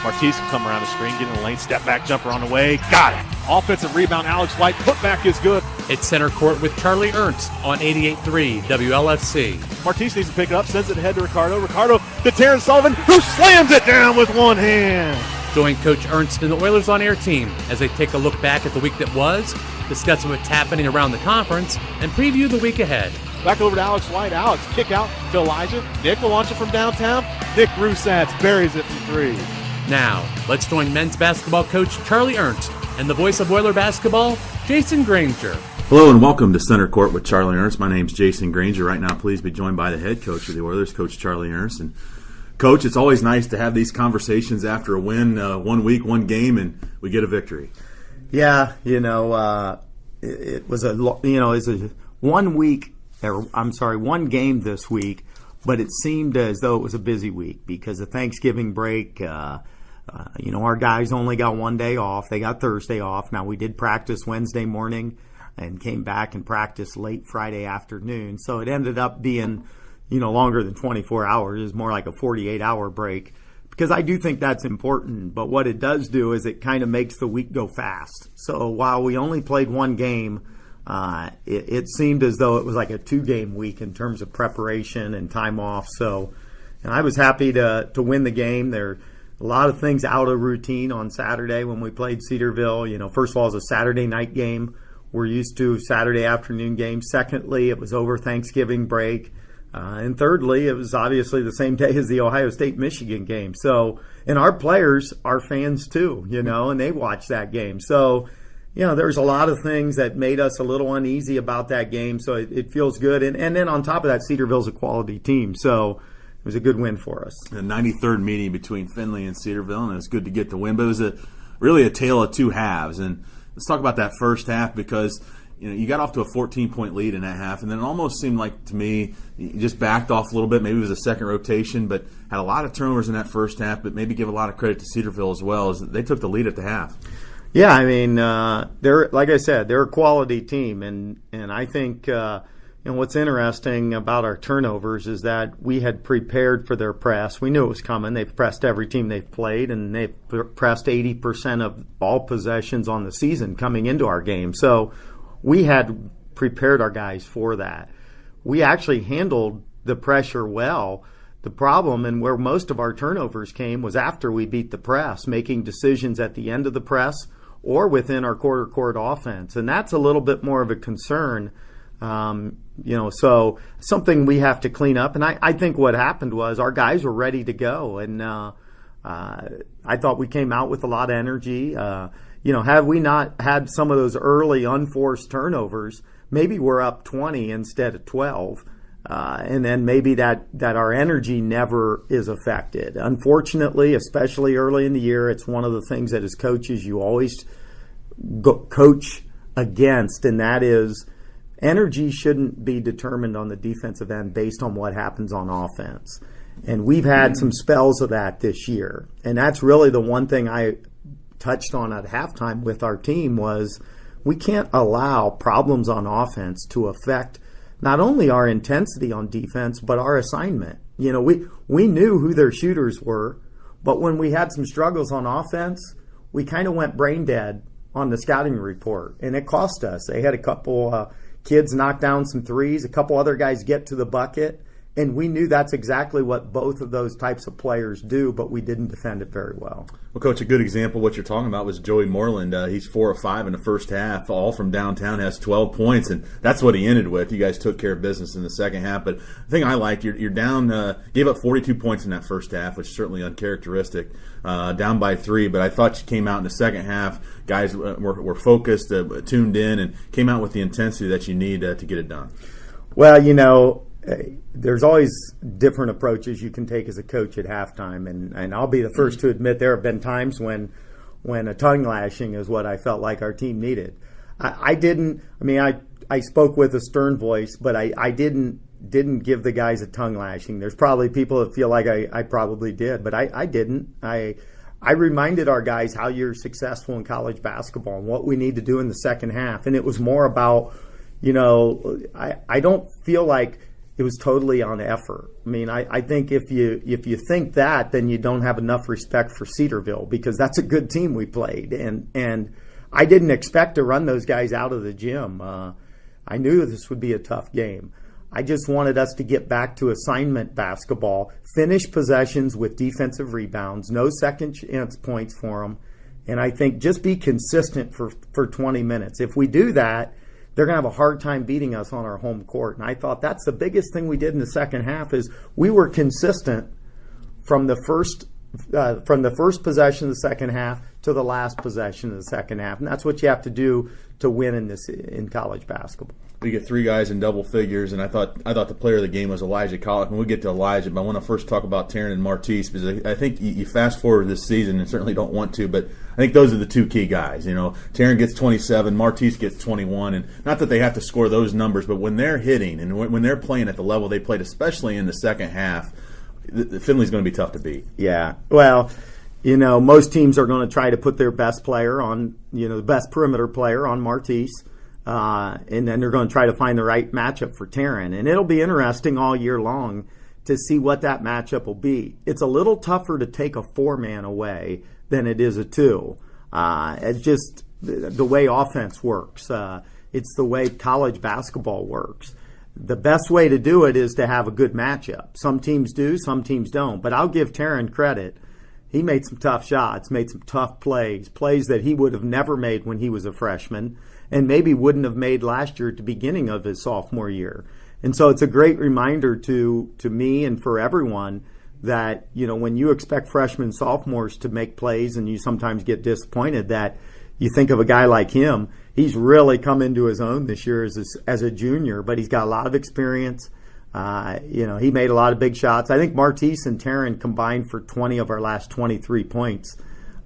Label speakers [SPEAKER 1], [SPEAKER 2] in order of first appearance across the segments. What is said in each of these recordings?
[SPEAKER 1] Martise will come around the screen, get in the lane, step back jumper on the way. Got it. Offensive rebound, Alex White. Putback is good.
[SPEAKER 2] It's center court with Charlie Ernst on 88.3 WLFC.
[SPEAKER 1] Martise needs to pick it up, sends it ahead to Ricardo. Ricardo to Terrence Sullivan, who slams it down with one hand.
[SPEAKER 2] Join Coach Ernst and the Oilers On Air team as they take a look back at the week that was, discuss what's happening around the conference, and preview the week ahead.
[SPEAKER 1] Back over to Alex White. Alex, kick out to Elijah. Nick will launch it from downtown. Nick Rusatz buries it from three.
[SPEAKER 2] Now, let's join men's basketball coach Charlie Ernst and the voice of Oiler basketball, Jason Granger.
[SPEAKER 3] Hello and welcome to Center Court with Charlie Ernst. My name's Jason Granger. Right now, please be joined by the head coach of the Oilers, Coach Charlie Ernst. And Coach, it's always nice to have these conversations after a win, 1 week, one game, and we get a victory.
[SPEAKER 4] Yeah, it was a 1 week. One game this week, but it seemed as though it was a busy week because of Thanksgiving break. Our guys only got 1 day off. They got Thursday off. Now, we did practice Wednesday morning and came back and practiced late Friday afternoon. So it ended up being, longer than 24 hours. It was more like a 48-hour break because I do think that's important. But what it does do is it kind of makes the week go fast. So while we only played one game, it seemed as though it was like a 2-game week in terms of preparation and time off. So I was happy to win the game. There are a lot of things out of routine on Saturday when we played Cedarville. First of all, it was a Saturday night game. We're used to Saturday afternoon games. Secondly, it was over Thanksgiving break. And thirdly, it was obviously the same day as the Ohio State-Michigan game. So, and our players are fans too, and they watch that game. So, there's a lot of things that made us a little uneasy about that game, so it feels good. And then on top of that, Cedarville's a quality team, so it was a good win for us.
[SPEAKER 3] The 93rd meeting between Findlay and Cedarville, and it was good to get the win. But it was really a tale of two halves. And let's talk about that first half because you got off to a 14-point lead in that half, and then it almost seemed like to me you just backed off a little bit. Maybe it was a second rotation, but had a lot of turnovers in that first half. But maybe give a lot of credit to Cedarville as well, as they took the lead at the half.
[SPEAKER 4] Yeah, they're, like I said, they're a quality team, and I think what's interesting about our turnovers is that we had prepared for their press. We knew it was coming. They've pressed every team they've played, and they've pressed 80% of all possessions on the season coming into our game. So we had prepared our guys for that. We actually handled the pressure well. The problem and where most of our turnovers came was after we beat the press, making decisions at the end of the press or within our quarter court offense. And that's a little bit more of a concern, so something we have to clean up. And I think what happened was our guys were ready to go. And I thought we came out with a lot of energy. Had we not had some of those early unforced turnovers, maybe we're up 20 instead of 12. And then maybe that our energy never is affected. Unfortunately, especially early in the year, it's one of the things that as coaches you always coach against, and that is energy shouldn't be determined on the defensive end based on what happens on offense. And we've had some spells of that this year. And that's really the one thing I touched on at halftime with our team was we can't allow problems on offense to affect not only our intensity on defense, but our assignment. We knew who their shooters were, but when we had some struggles on offense, we kind of went brain dead on the scouting report, and it cost us. They had a couple kids knock down some threes, a couple other guys get to the bucket, and we knew that's exactly what both of those types of players do, but we didn't defend it very well.
[SPEAKER 3] Well, Coach, a good example of what you're talking about was Joey Moreland. He's 4 of 5 in the first half, all from downtown, has 12 points, and that's what he ended with. You guys took care of business in the second half. But the thing I liked, you're down, gave up 42 points in that first half, which is certainly uncharacteristic, down by 3. But I thought you came out in the second half, guys were focused, tuned in, and came out with the intensity that you need to get it done.
[SPEAKER 4] Well, there's always different approaches you can take as a coach at halftime, and I'll be the first to admit there have been times when a tongue lashing is what I felt like our team needed. I spoke with a stern voice, but I didn't give the guys a tongue lashing. There's probably people that feel like I probably did, but I didn't. I reminded our guys how you're successful in college basketball and what we need to do in the second half, and it was more about, I don't feel like it was totally on effort. I mean, I think if you think that, then you don't have enough respect for Cedarville, because that's a good team we played. And I didn't expect to run those guys out of the gym. I knew this would be a tough game. I just wanted us to get back to assignment basketball, finish possessions with defensive rebounds, no second chance points for them, and I think just be consistent for 20 minutes. If we do that, they're going to have a hard time beating us on our home court. And I thought that's the biggest thing we did in the second half, is we were consistent from the first possession of the second half to the last possession of the second half. And that's what you have to do to win in college basketball.
[SPEAKER 3] We get three guys in double figures, and I thought the player of the game was Elijah Collick. And we'll get to Elijah, but I want to first talk about Taryn and Martise, because I think you fast forward this season, and certainly don't want to, but I think those are the two key guys. You know, Taryn gets 27, Martise gets 21, and not that they have to score those numbers, but when they're hitting and when they're playing at the level they played, especially in the second half, Findlay's going to be tough to beat.
[SPEAKER 4] Yeah, well, you know, most teams are going to try to put their best player on, you know, the best perimeter player on Martise. And then they're going to try to find the right matchup for Taryn. And it'll be interesting all year long to see what that matchup will be. It's a little tougher to take a 4-man away than it is a 2. It's just the way offense works. It's the way college basketball works. The best way to do it is to have a good matchup. Some teams do, some teams don't. But I'll give Taryn credit. He made some tough shots, made some tough plays that he would have never made when he was a freshman, and maybe wouldn't have made last year at the beginning of his sophomore year. And so it's a great reminder to me and for everyone that, you know, when you expect freshmen, sophomores to make plays and you sometimes get disappointed, that you think of a guy like him, he's really come into his own this year as a junior, but he's got a lot of experience. You know, he made a lot of big shots. I think Martise and Taryn combined for 20 of our last 23 points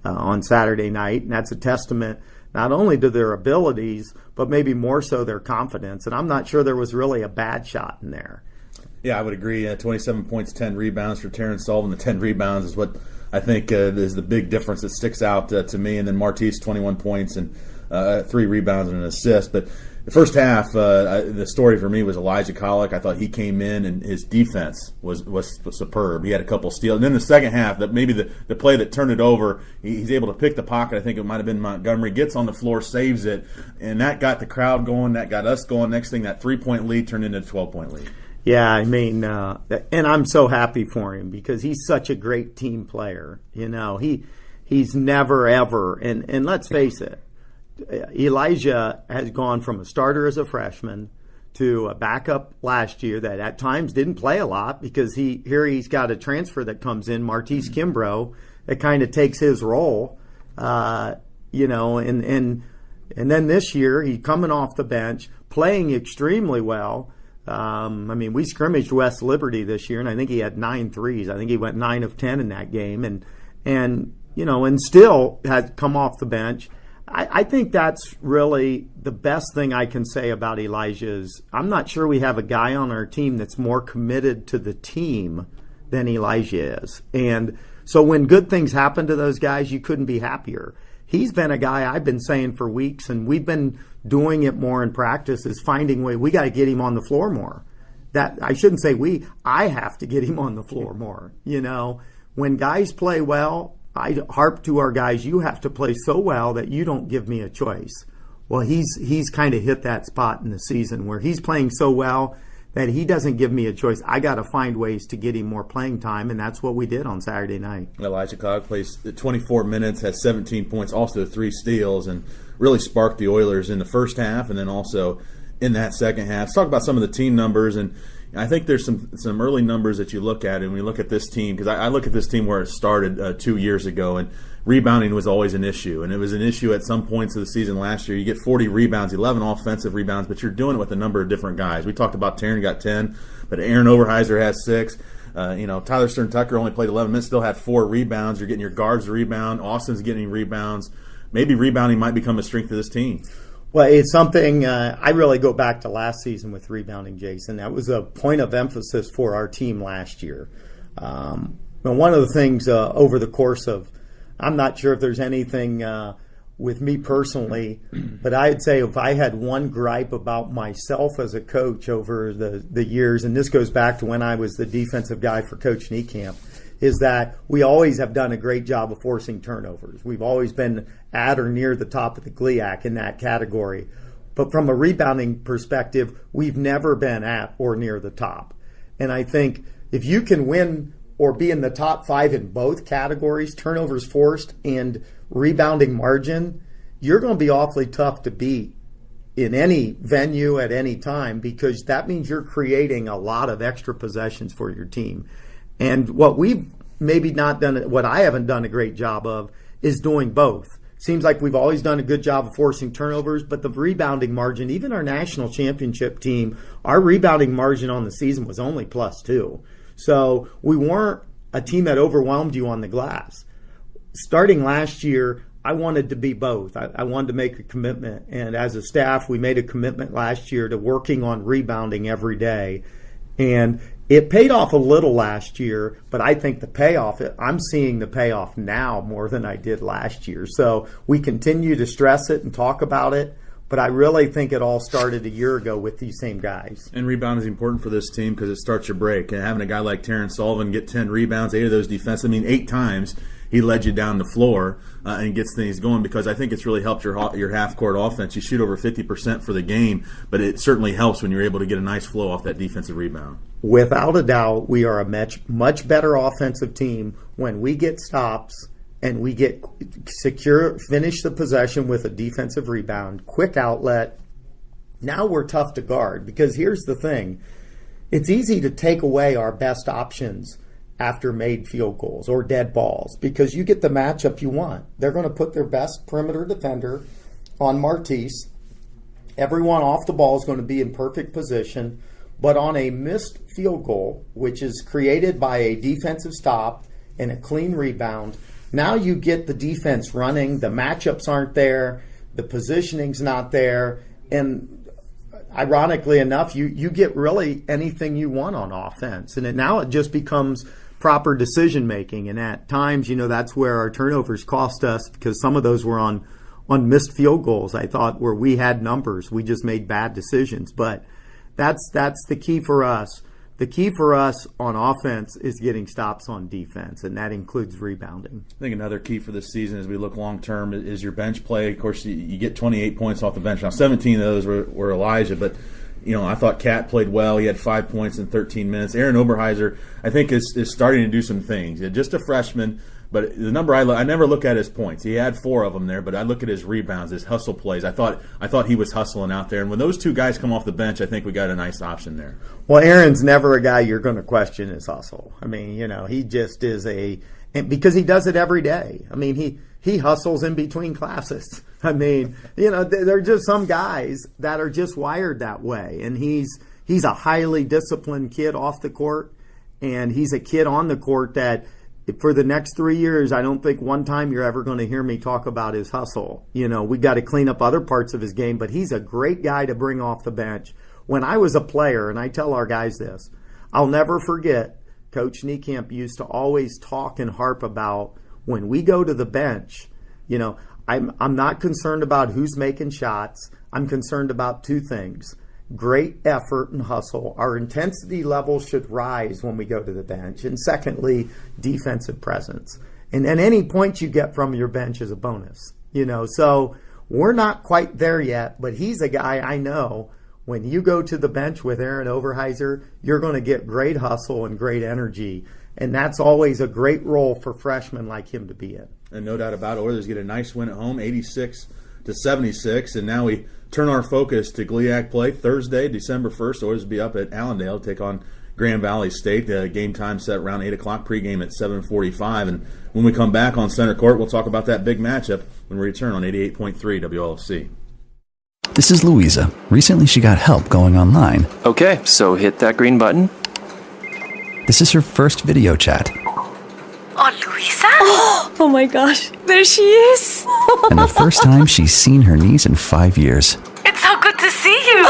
[SPEAKER 4] on Saturday night, and that's a testament not only to their abilities, but maybe more so their confidence. And I'm not sure there was really a bad shot in there.
[SPEAKER 3] Yeah, I would agree. 27 points, 10 rebounds for Taryn Sullivan. The 10 rebounds is what I think is the big difference that sticks out to me. And then Martise, 21 points and 3 rebounds and an assist. But the first half, the story for me was Elijah Collick. I thought he came in and his defense was superb. He had a couple steals. And then the second half, maybe the play that turned it over, he's able to pick the pocket. I think it might have been Montgomery. Gets on the floor, saves it, and that got the crowd going. That got us going. Next thing, that 3-point lead turned into a 12-point lead.
[SPEAKER 4] Yeah, I mean, and I'm so happy for him because he's such a great team player. You know, he's never, ever, and let's face it, Elijah has gone from a starter as a freshman to a backup last year that at times didn't play a lot because he's got a transfer that comes in, Martise Kimbrough, that kind of takes his role, you know, and then this year he's coming off the bench, playing extremely well. I mean, we scrimmaged West Liberty this year, and I think he had 9 threes. I think he went 9 of 10 in that game, and you know, and still has come off the bench. I think that's really the best thing I can say about Elijah is I'm not sure we have a guy on our team that's more committed to the team than Elijah is. And so when good things happen to those guys, you couldn't be happier. He's been a guy I've been saying for weeks, and we've been doing it more in practice, is finding a way. We got to get him on the floor more. That I shouldn't say I have to get him on the floor more. You know, when guys play well, I harp to our guys, you have to play so well that you don't give me a choice. Well, he's kind of hit that spot in the season where he's playing so well that he doesn't give me a choice. I got to find ways to get him more playing time, and that's what we did on Saturday night.
[SPEAKER 3] Elijah Collick plays 24 minutes, has 17 points, also 3 steals, and really sparked the Oilers in the first half and then also in that second half. Let's talk about some of the team numbers, and I think there's some early numbers that you look at, and we look at this team, because I look at this team where it started 2 years ago, and rebounding was always an issue, and it was an issue at some points of the season last year. You get 40 rebounds, 11 offensive rebounds, but you're doing it with a number of different guys. We talked about Taryn got 10, but Aaron Overheiser has 6. You know, Tyler Stern-Tucker only played 11 minutes, still had 4 rebounds. You're getting your guards to rebound. Austin's getting rebounds. Maybe rebounding might become a strength of this team.
[SPEAKER 4] Well, it's something I really go back to last season with rebounding, Jason. That was a point of emphasis for our team last year. But one of the things over the course of, I'm not sure if there's anything with me personally, but I'd say if I had one gripe about myself as a coach over the years, and this goes back to when I was the defensive guy for Coach Niekamp, is that we always have done a great job of forcing turnovers. We've always been at or near the top of the GLIAC in that category. But from a rebounding perspective, we've never been at or near the top. And I think if you can win or be in the top 5 in both categories, turnovers forced and rebounding margin, you're going to be awfully tough to beat in any venue at any time, because that means you're creating a lot of extra possessions for your team. And what we've maybe not done, what I haven't done a great job of, is doing both. Seems like we've always done a good job of forcing turnovers, but the rebounding margin, even our national championship team, our rebounding margin on the season was only +2. So we weren't a team that overwhelmed you on the glass. Starting last year, I wanted to be both. I wanted to make a commitment. And as a staff, we made a commitment last year to working on rebounding every day. And it paid off a little last year, but I think the payoff, I'm seeing the payoff now more than I did last year. So we continue to stress it and talk about it, but I really think it all started a year ago with these same guys.
[SPEAKER 3] And rebound is important for this team because it starts your break. And having a guy like Terrence Sullivan get 10 rebounds, 8 of those defensive, 8 times he led you down the floor and gets things going, because I think it's really helped your half-court offense. You shoot over 50% for the game, but it certainly helps when you're able to get a nice flow off that defensive rebound.
[SPEAKER 4] Without a doubt, we are a much better offensive team when we get stops and we get secure, finish the possession with a defensive rebound, quick outlet. Now we're tough to guard, because here's the thing. It's easy to take away our best options after made field goals or dead balls, because you get the matchup you want. They're going to put their best perimeter defender on Martise. Everyone off the ball is going to be in perfect position, but on a missed field goal, which is created by a defensive stop and a clean rebound, now you get the defense running, the matchups aren't there, the positioning's not there, and ironically enough, you get really anything you want on offense. And now it just becomes proper decision making, and at times, that's where our turnovers cost us, because some of those were on missed field goals, I thought, where we had numbers. We just made bad decisions. But that's the key for us. The key for us on offense is getting stops on defense, and that includes rebounding.
[SPEAKER 3] I think another key for this season as we look long-term is your bench play. Of course, you get 28 points off the bench. Now, 17 of those were Elijah, but I thought Cat played well. He had 5 points in 13 minutes. Aaron Oberheiser, I think, is starting to do some things. Just a freshman, but the number I never look at his points. He had 4 of them there, but I look at his rebounds, his hustle plays. I thought he was hustling out there. And when those two guys come off the bench, I think we got a nice option there.
[SPEAKER 4] Well, Aaron's never a guy you're going to question his hustle. He just is because he does it every day. He hustles in between classes. There are just some guys that are just wired that way. And he's a highly disciplined kid off the court, and he's a kid on the court that for the next 3 years, I don't think one time you're ever going to hear me talk about his hustle. We got to clean up other parts of his game, but he's a great guy to bring off the bench. When I was a player, and I tell our guys this, I'll never forget, Coach Niekamp used to always talk and harp about when we go to the bench, I'm not concerned about who's making shots. I'm concerned about 2 things. Great effort and hustle. Our intensity level should rise when we go to the bench. And secondly, defensive presence. And any points you get from your bench is a bonus. So we're not quite there yet, but he's a guy I know when you go to the bench with Aaron Oberheiser, you're going to get great hustle and great energy. And that's always a great role for freshmen like him to be in.
[SPEAKER 3] And no doubt about it, Oilers get a nice win at home, 86-76. And now we turn our focus to GLIAC play Thursday, December 1st. Oilers will be up at Allendale to take on Grand Valley State. Game time set around 8 o'clock, pregame at 7:45. And when we come back on center court, we'll talk about that big matchup when we return on 88.3 WLFC.
[SPEAKER 5] This is Louisa. Recently she got help going online.
[SPEAKER 6] Okay, so hit that green button.
[SPEAKER 5] This is her first video chat.
[SPEAKER 7] Oh, Louisa? Oh my gosh, there she is.
[SPEAKER 5] And the first time she's seen her niece in 5 years.
[SPEAKER 7] It's so good to see you.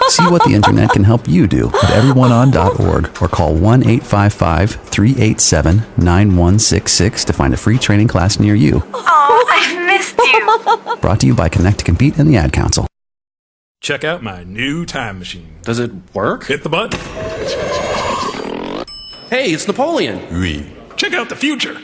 [SPEAKER 5] See what the internet can help you do at everyoneon.org or call 1-855-387-9166 to find a free training class near you.
[SPEAKER 7] Oh, I've missed you.
[SPEAKER 5] Brought to you by Connect to Compete and the Ad Council.
[SPEAKER 8] Check out my new time machine.
[SPEAKER 6] Does it work?
[SPEAKER 8] Hit the button.
[SPEAKER 6] Hey, it's Napoleon.
[SPEAKER 8] Oui. Check out the future.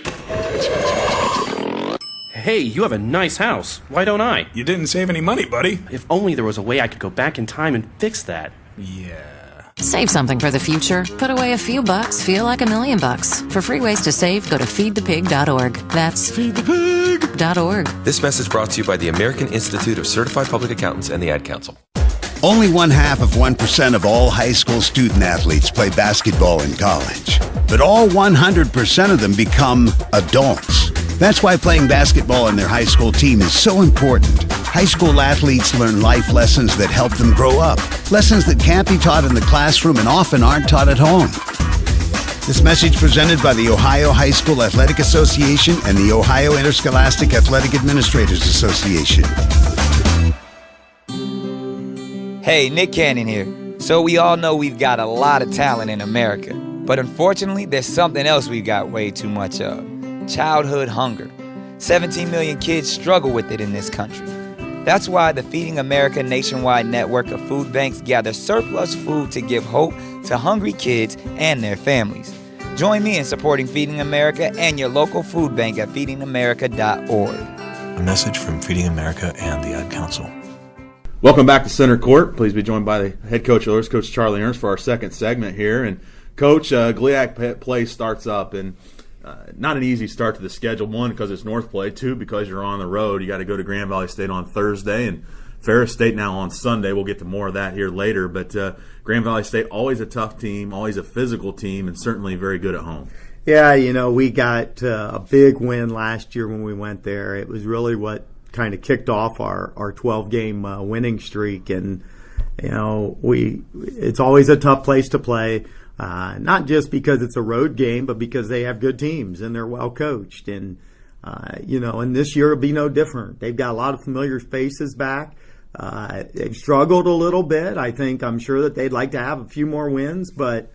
[SPEAKER 6] Hey, you have a nice house. Why don't I?
[SPEAKER 8] You didn't save any money, buddy.
[SPEAKER 6] If only there was a way I could go back in time and fix that.
[SPEAKER 8] Yeah.
[SPEAKER 9] Save something for the future. Put away a few bucks, feel like $1 million. For free ways to save, go to feedthepig.org. That's feedthepig.org.
[SPEAKER 10] This message brought to you by the American Institute of Certified Public Accountants and the Ad Council.
[SPEAKER 11] Only 0.5% of all high school student athletes play basketball in college. But all 100% of them become adults. That's why playing basketball in their high school team is so important. High school athletes learn life lessons that help them grow up. Lessons that can't be taught in the classroom and often aren't taught at home. This message presented by the Ohio High School Athletic Association and the Ohio Interscholastic Athletic Administrators Association.
[SPEAKER 12] Hey, Nick Cannon here. So we all know we've got a lot of talent in America. But unfortunately, there's something else we've got way too much of. Childhood hunger. 17 million kids struggle with it in this country. That's why the Feeding America nationwide network of food banks gather surplus food to give hope to hungry kids and their families. Join me in supporting Feeding America and your local food bank at feedingamerica.org.
[SPEAKER 8] A message from Feeding America and the Ad Council.
[SPEAKER 3] Welcome back to Center Court. Please be joined by the head coach of Oilers, Coach Charlie Ernst, for our second segment here. And Coach, GLIAC play starts up, and not an easy start to the schedule. One, because it's North play. Two, because you're on the road. You got to go to Grand Valley State on Thursday, and Ferris State now on Sunday. We'll get to more of that here later. But Grand Valley State, always a tough team, always a physical team, and certainly very good at home.
[SPEAKER 4] Yeah, we got a big win last year when we went there. It was really what kind of kicked off our 12-game winning streak. And, it's always a tough place to play. Not just because it's a road game, but because they have good teams and they're well coached. And, and this year will be no different. They've got a lot of familiar faces back. They've struggled a little bit. I'm sure that they'd like to have a few more wins, but,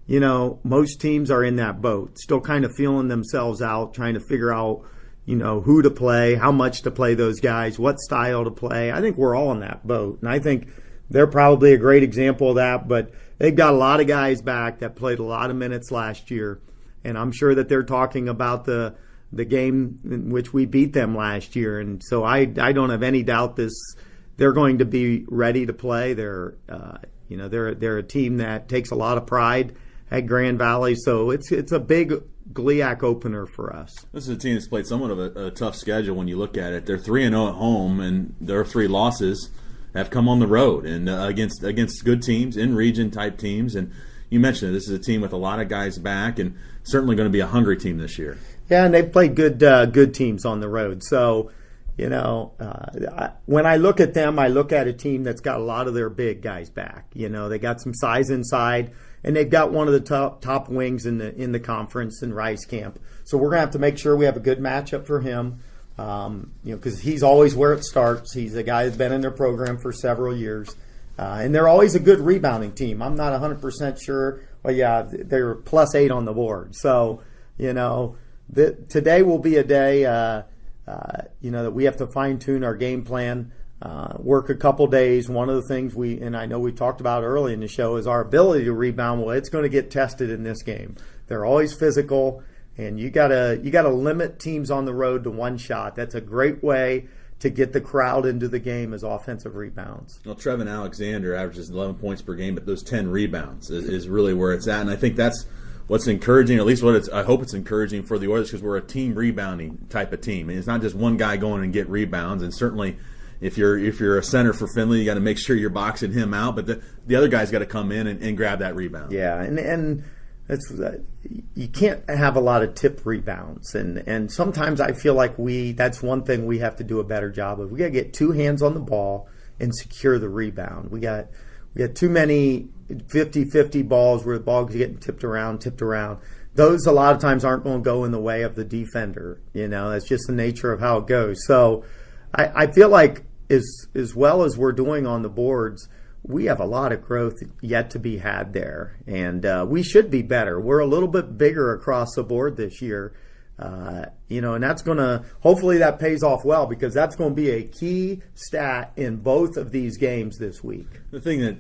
[SPEAKER 4] most teams are in that boat, still kind of feeling themselves out, trying to figure out, who to play, how much to play those guys, what style to play. I think we're all in that boat. And I think they're probably a great example of that, but they've got a lot of guys back that played a lot of minutes last year, and I'm sure that they're talking about the game in which we beat them last year. And so I don't have any doubt they're going to be ready to play. They're a team that takes a lot of pride at Grand Valley, so it's a big GLIAC opener for us.
[SPEAKER 3] This is a team that's played somewhat of a tough schedule when you look at it. They're 3-0 at home, and their 3 losses have come on the road and against good teams, in-region type teams. And you mentioned it, this is a team with a lot of guys back and certainly going to be a hungry team this year.
[SPEAKER 4] Yeah, and they've played good teams on the road. So, when I look at them, I look at a team that's got a lot of their big guys back. They got some size inside, and they've got one of the top wings in the conference in Rice Camp. So we're going to have to make sure we have a good matchup for him. Because he's always where it starts. He's a guy that's been in their program for several years. And they're always a good rebounding team. I'm not 100% sure. Well, yeah, they're +8 on the board. So, today will be a day, that we have to fine-tune our game plan, work a couple days. One of the things I know we talked about early in the show, is our ability to rebound. Well, it's going to get tested in this game. They're always physical. And you gotta limit teams on the road to one shot. That's a great way to get the crowd into the game as offensive rebounds.
[SPEAKER 3] Well, Trevin Alexander averages 11 points per game, but those 10 rebounds is really where it's at. And I think that's what's encouraging, at least I hope it's encouraging for the Oilers, because we're a team rebounding type of team. And it's not just one guy going and get rebounds. And certainly, if you're a center for Findlay, you got to make sure you're boxing him out. But the other guy's got to come in and grab that rebound.
[SPEAKER 4] Yeah, and you can't have a lot of tip rebounds, and sometimes I feel like that's one thing we have to do a better job of. We got to get 2 hands on the ball and secure the rebound. We got too many 50-50 balls where the ball's getting tipped around. Those a lot of times aren't going to go in the way of the defender. That's just the nature of how it goes. So I feel like as well as we're doing on the boards, we have a lot of growth yet to be had there, and we should be better. We're a little bit bigger across the board this year, and that's going to, hopefully that pays off well, because that's going to be a key stat in both of these games this week.
[SPEAKER 3] The thing that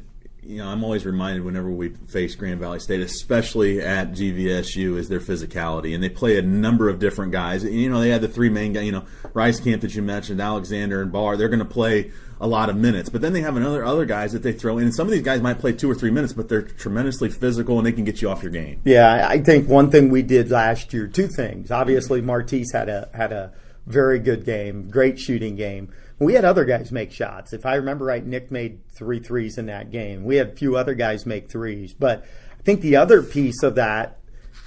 [SPEAKER 3] I'm always reminded whenever we face Grand Valley State, especially at GVSU, is their physicality. And they play a number of different guys. They had the three main guys, Rice Camp that you mentioned, Alexander and Barr. They're going to play a lot of minutes. But then they have other guys that they throw in. And some of these guys might play 2 or 3 minutes, but they're tremendously physical and they can get you off your game.
[SPEAKER 4] Yeah, I think one thing we did last year, 2 things. Obviously, Martise had a very good game, great shooting game. We had other guys make shots. If I remember right, Nick made 3 threes in that game. We had a few other guys make threes. But I think the other piece of that,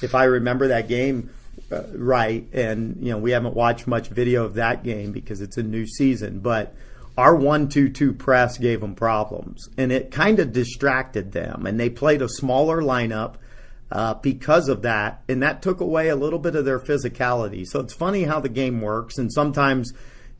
[SPEAKER 4] if I remember that game right, and we haven't watched much video of that game because it's a new season, but our 1-2-2 press gave them problems. And it kind of distracted them. And they played a smaller lineup because of that. And that took away a little bit of their physicality. So it's funny how the game works. And sometimes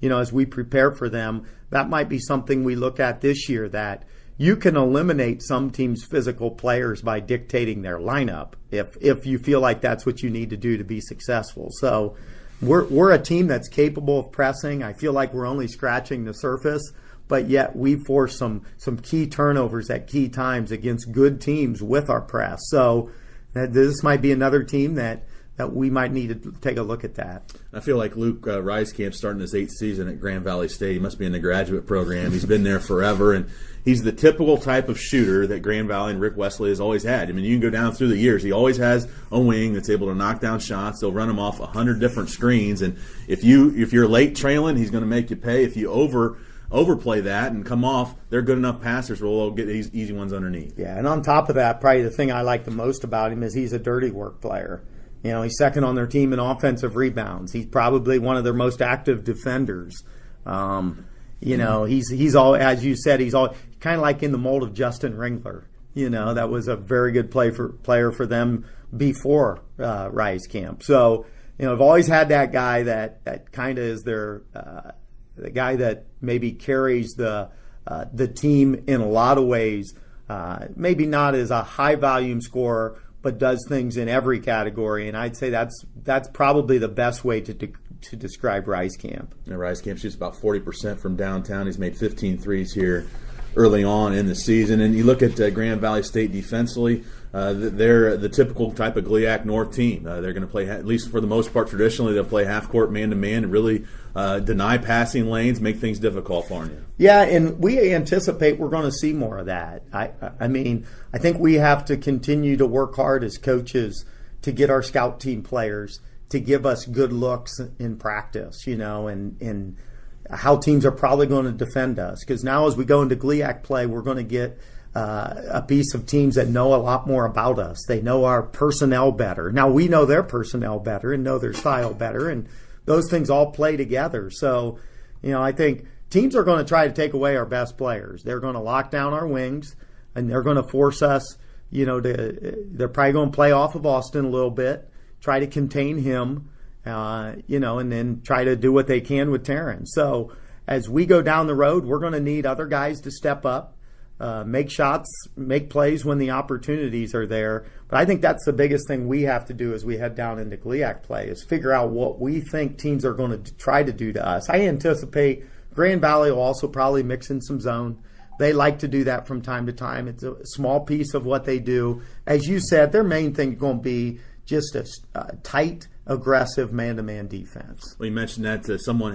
[SPEAKER 4] as we prepare for them, that might be something we look at this year, that you can eliminate some teams' physical players by dictating their lineup if you feel like that's what you need to do to be successful. So we're a team that's capable of pressing. I feel like we're only scratching the surface, but yet we force some key turnovers at key times against good teams with our press. So this might be another team that we might need to take a look at that.
[SPEAKER 3] I feel like Luke Ricecamp's starting his 8th season at Grand Valley State. He must be in the graduate program. He's been there forever, and he's the typical type of shooter that Grand Valley and Rick Wesley has always had. I mean, you can go down through the years. He always has a wing that's able to knock down shots. They'll run him off 100 different screens, and if you're late trailing, he's going to make you pay. If you overplay that and come off, they're good enough passers where they'll get these easy ones underneath.
[SPEAKER 4] Yeah, and on top of that, probably the thing I like the most about him is he's a dirty work player. He's second on their team in offensive rebounds. He's probably one of their most active defenders. He's all, as you said, he's all kind of like in the mold of Justin Ringler. That was a very good player for them before Rice Camp. So, I've always had that guy that kind of is the guy that maybe carries the team in a lot of ways. Maybe not as a high volume scorer, but does things in every category, and I'd say that's probably the best way to describe Rice Camp.
[SPEAKER 3] Rice Camp shoots about 40% from downtown. He's made 15 threes here early on in the season. And you look at Grand Valley State defensively, they're the typical type of GLIAC North team. They're going to play, at least for the most part, traditionally, they'll play half-court man-to-man and really deny passing lanes, make things difficult for you.
[SPEAKER 4] Yeah, and we anticipate we're going to see more of that. I mean, I think we have to continue to work hard as coaches to get our scout team players to give us good looks in practice, and how teams are probably going to defend us. Because now as we go into GLIAC play, we're going to get a piece of teams that know a lot more about us. They know our personnel better. Now we know their personnel better and know their style better, and those things all play together. So, I think teams are going to try to take away our best players. They're going to lock down our wings, and they're going to force us, they're probably going to play off of Austin a little bit, try to contain him, and then try to do what they can with Terran. So as we go down the road, we're going to need other guys to step up, make shots, make plays when the opportunities are there. But I think that's the biggest thing we have to do as we head down into GLIAC play, is figure out what we think teams are going to try to do to us. I anticipate Grand Valley will also probably mix in some zone. They like to do that from time to time. It's a small piece of what they do. As you said, their main thing is going to be just a tight, aggressive man-to-man defense.
[SPEAKER 3] Well, you mentioned that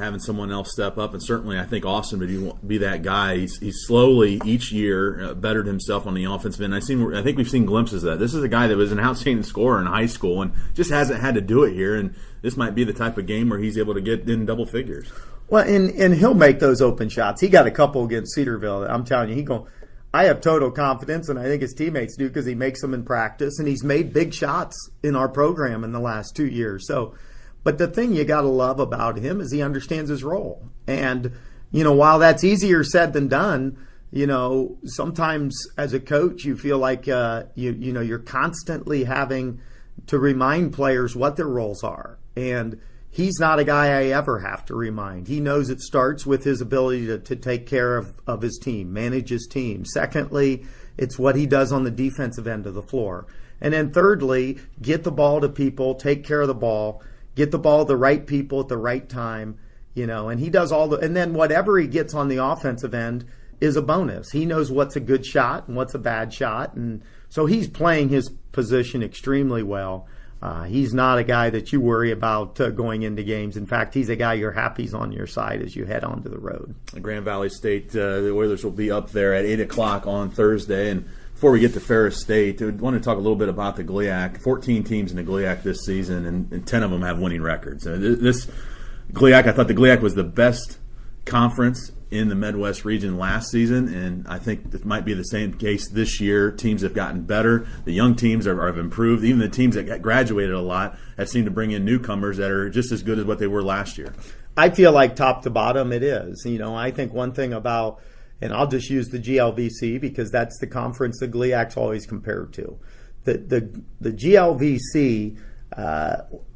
[SPEAKER 3] having someone else step up, and certainly I think Austin would be that guy. He's slowly each year bettered himself on the offensive end. I think we've seen glimpses of that. This is a guy that was an outstanding scorer in high school and just hasn't had to do it here, and this might be the type of game where he's able to get in double figures.
[SPEAKER 4] Well, and he'll make those open shots. He got a couple against Cedarville. I'm telling you, I have total confidence, and I think his teammates do, because he makes them in practice, and he's made big shots in our program in the last 2 years. So, but the thing you got to love about him is he understands his role. And, while that's easier said than done, sometimes as a coach you feel like you're constantly having to remind players what their roles are. And he's not a guy I ever have to remind. He knows it starts with his ability to take care of his team, manage his team. Secondly, it's what he does on the defensive end of the floor. And then thirdly, get the ball to people, take care of the ball, get the ball to the right people at the right time, and he does and then whatever he gets on the offensive end is a bonus. He knows what's a good shot and what's a bad shot. And so he's playing his position extremely well. He's not a guy that you worry about going into games. In fact, he's a guy you're happy's on your side as you head onto the road.
[SPEAKER 3] Grand Valley State, the Oilers will be up there at 8 o'clock on Thursday. And before we get to Ferris State, I want to talk a little bit about the GLIAC. 14 teams in the GLIAC this season, and 10 of them have winning records. This GLIAC, I thought the GLIAC was the best conference in the Midwest region last season, and I think it might be the same case this year. Teams have gotten better. The young teams have improved. Even the teams that graduated a lot have seemed to bring in newcomers that are just as good as what they were last year.
[SPEAKER 4] I feel like top to bottom it is. I think one thing about, and I'll just use the GLVC because that's the conference the GLIAC's always compared to. The GLVC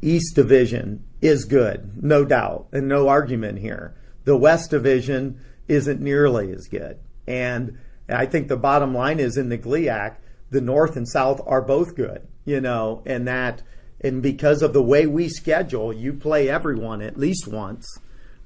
[SPEAKER 4] East Division is good, no doubt, and no argument here. The West Division isn't nearly as good. And I think the bottom line is in the GLIAC, the North and South are both good, and because of the way we schedule, you play everyone at least once.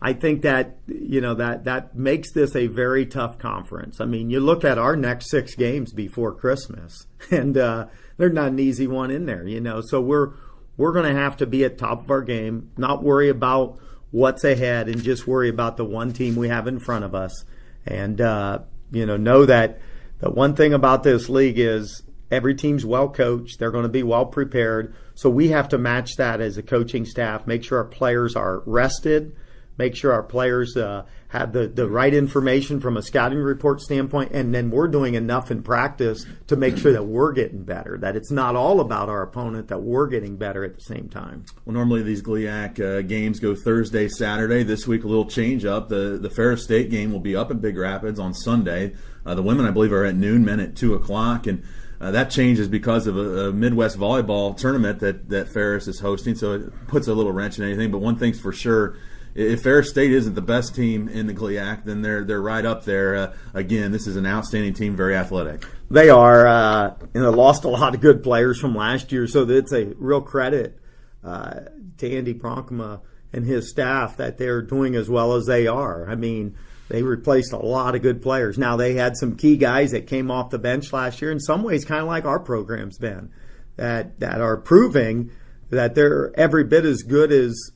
[SPEAKER 4] I think that, that makes this a very tough conference. I mean, you look at our next 6 games before Christmas, and there's not an easy one in there, So we're going to have to be at top of our game, not worry about what's ahead, and just worry about the one team we have in front of us. And, know that the one thing about this league is every team's well coached. They're going to be well prepared. So we have to match that as a coaching staff, make sure our players are rested, make sure our players have the right information from a scouting report standpoint, and then we're doing enough in practice to make sure that we're getting better, that it's not all about our opponent, that we're getting better at the same time.
[SPEAKER 3] Well, normally these GLIAC games go Thursday, Saturday. This week a little change up. The Ferris State game will be up in Big Rapids on Sunday. The women, I believe, are at noon, men at 2 o'clock. And that changes because of a Midwest volleyball tournament that Ferris is hosting, so it puts a little wrench in anything. But one thing's for sure, if Ferris State isn't the best team in the GLIAC, then they're right up there. Again, this is an outstanding team, very athletic.
[SPEAKER 4] They are. Lost a lot of good players from last year, so it's a real credit to Andy Bronkma and his staff that they're doing as well as they are. I mean, they replaced a lot of good players. Now, they had some key guys that came off the bench last year, in some ways kind of like our program's been, that are proving that they're every bit as good as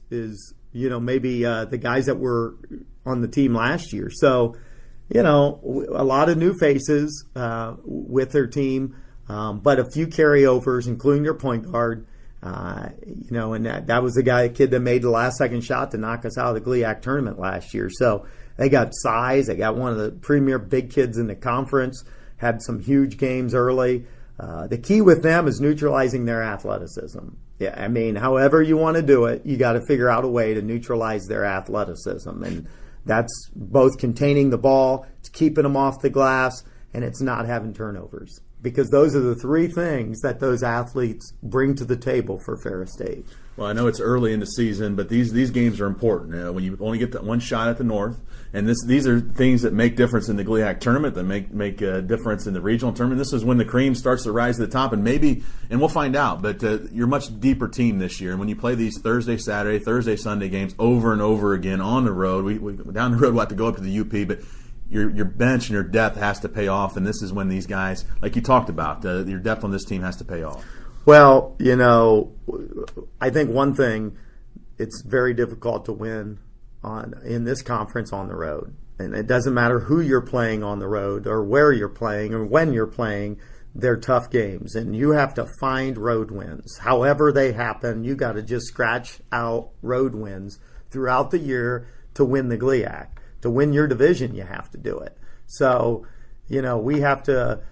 [SPEAKER 4] maybe the guys that were on the team last year. So, a lot of new faces with their team, but a few carryovers, including their point guard. And that was the kid that made the last-second shot to knock us out of the GLIAC tournament last year. So they got size. They got one of the premier big kids in the conference, had some huge games early. The key with them is neutralizing their athleticism. Yeah, I mean, however you want to do it, you got to figure out a way to neutralize their athleticism. And that's both containing the ball, it's keeping them off the glass, and it's not having turnovers. Because those are the 3 things that those athletes bring to the table for Ferris State.
[SPEAKER 3] Well, I know it's early in the season, but these games are important. When you only get that one shot at the North, and these are things that make difference in the GLIAC tournament, that make a difference in the regional tournament. This is when the cream starts to rise to the top, and we'll find out, but you're a much deeper team this year. And when you play these Thursday, Saturday, Thursday, Sunday games over and over again on the road, we down the road we'll have to go up to the UP, but your bench and your depth has to pay off, and this is when these guys, like you talked about, your depth on this team has to pay off.
[SPEAKER 4] Well, I think one thing, it's very difficult to win in this conference on the road. And it doesn't matter who you're playing on the road or where you're playing or when you're playing, they're tough games. And you have to find road wins. However they happen, you got to just scratch out road wins throughout the year to win the GLIAC. To win your division, you have to do it. So, we have to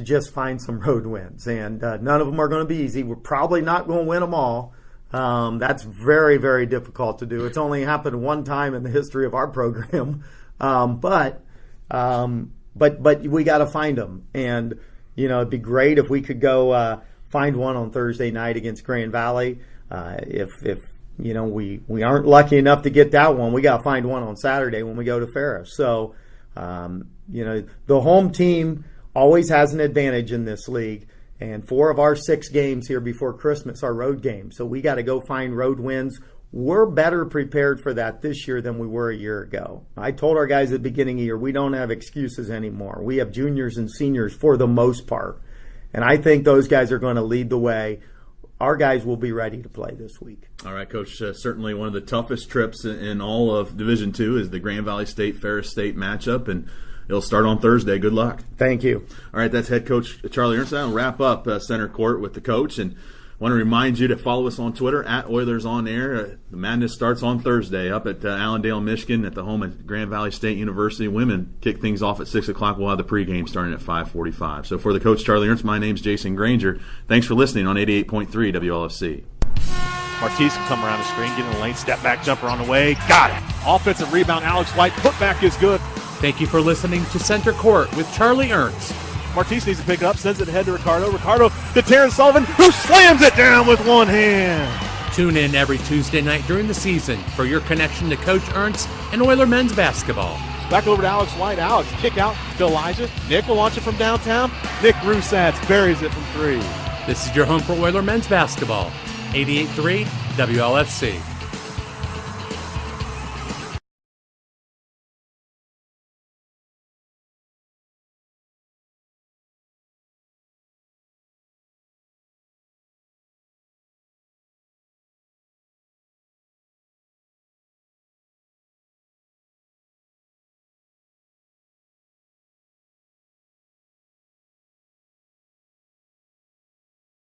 [SPEAKER 4] just find some road wins, and none of them are going to be easy. We're probably not going to win them all. That's very, very difficult to do. It's only happened one time in the history of our program, but we got to find them. And it'd be great if we could go find one on Thursday night against Grand Valley. If we aren't lucky enough to get that one. We got to find one on Saturday when we go to Ferris. So, the home team always has an advantage in this league. And 4 of our 6 games here before Christmas are road games. So we got to go find road wins. We're better prepared for that this year than we were a year ago. I told our guys at the beginning of the year, we don't have excuses anymore. We have juniors and seniors for the most part. And I think those guys are going to lead the way. Our guys will be ready to play this week.
[SPEAKER 3] All right, Coach. Certainly one of the toughest trips in all of Division II is the Grand Valley State Ferris State matchup, and it'll start on Thursday. Good luck.
[SPEAKER 4] Thank you.
[SPEAKER 3] All right, that's head coach Charlie Ernst. I'll wrap up center court with the coach, and want to remind you to follow us on Twitter at Oilers On Air. The madness starts on Thursday up at Allendale, Michigan, at the home of Grand Valley State University. Women kick things off at 6 o'clock. We'll have the pregame starting at 5:45. So for the coach Charlie Ernst, my name's Jason Granger. Thanks for listening on 88.3 WLFC.
[SPEAKER 1] Martise can come around the screen, get in the lane, step back, jumper on the way. Got it. Offensive rebound, Alex White. Putback is good.
[SPEAKER 2] Thank you for listening to Center Court with Charlie Ernst.
[SPEAKER 1] Martise needs to pick it up, sends it ahead to Ricardo. Ricardo to Terrence Sullivan, who slams it down with one hand.
[SPEAKER 2] Tune in every Tuesday night during the season for your connection to Coach Ernst and Oiler men's basketball.
[SPEAKER 1] Back over to Alex White. Alex, kick out to Elijah. Nick will launch it from downtown. Nick Rusatz buries it from 3.
[SPEAKER 2] This is your home for Oiler men's basketball. 88.3 WLFC.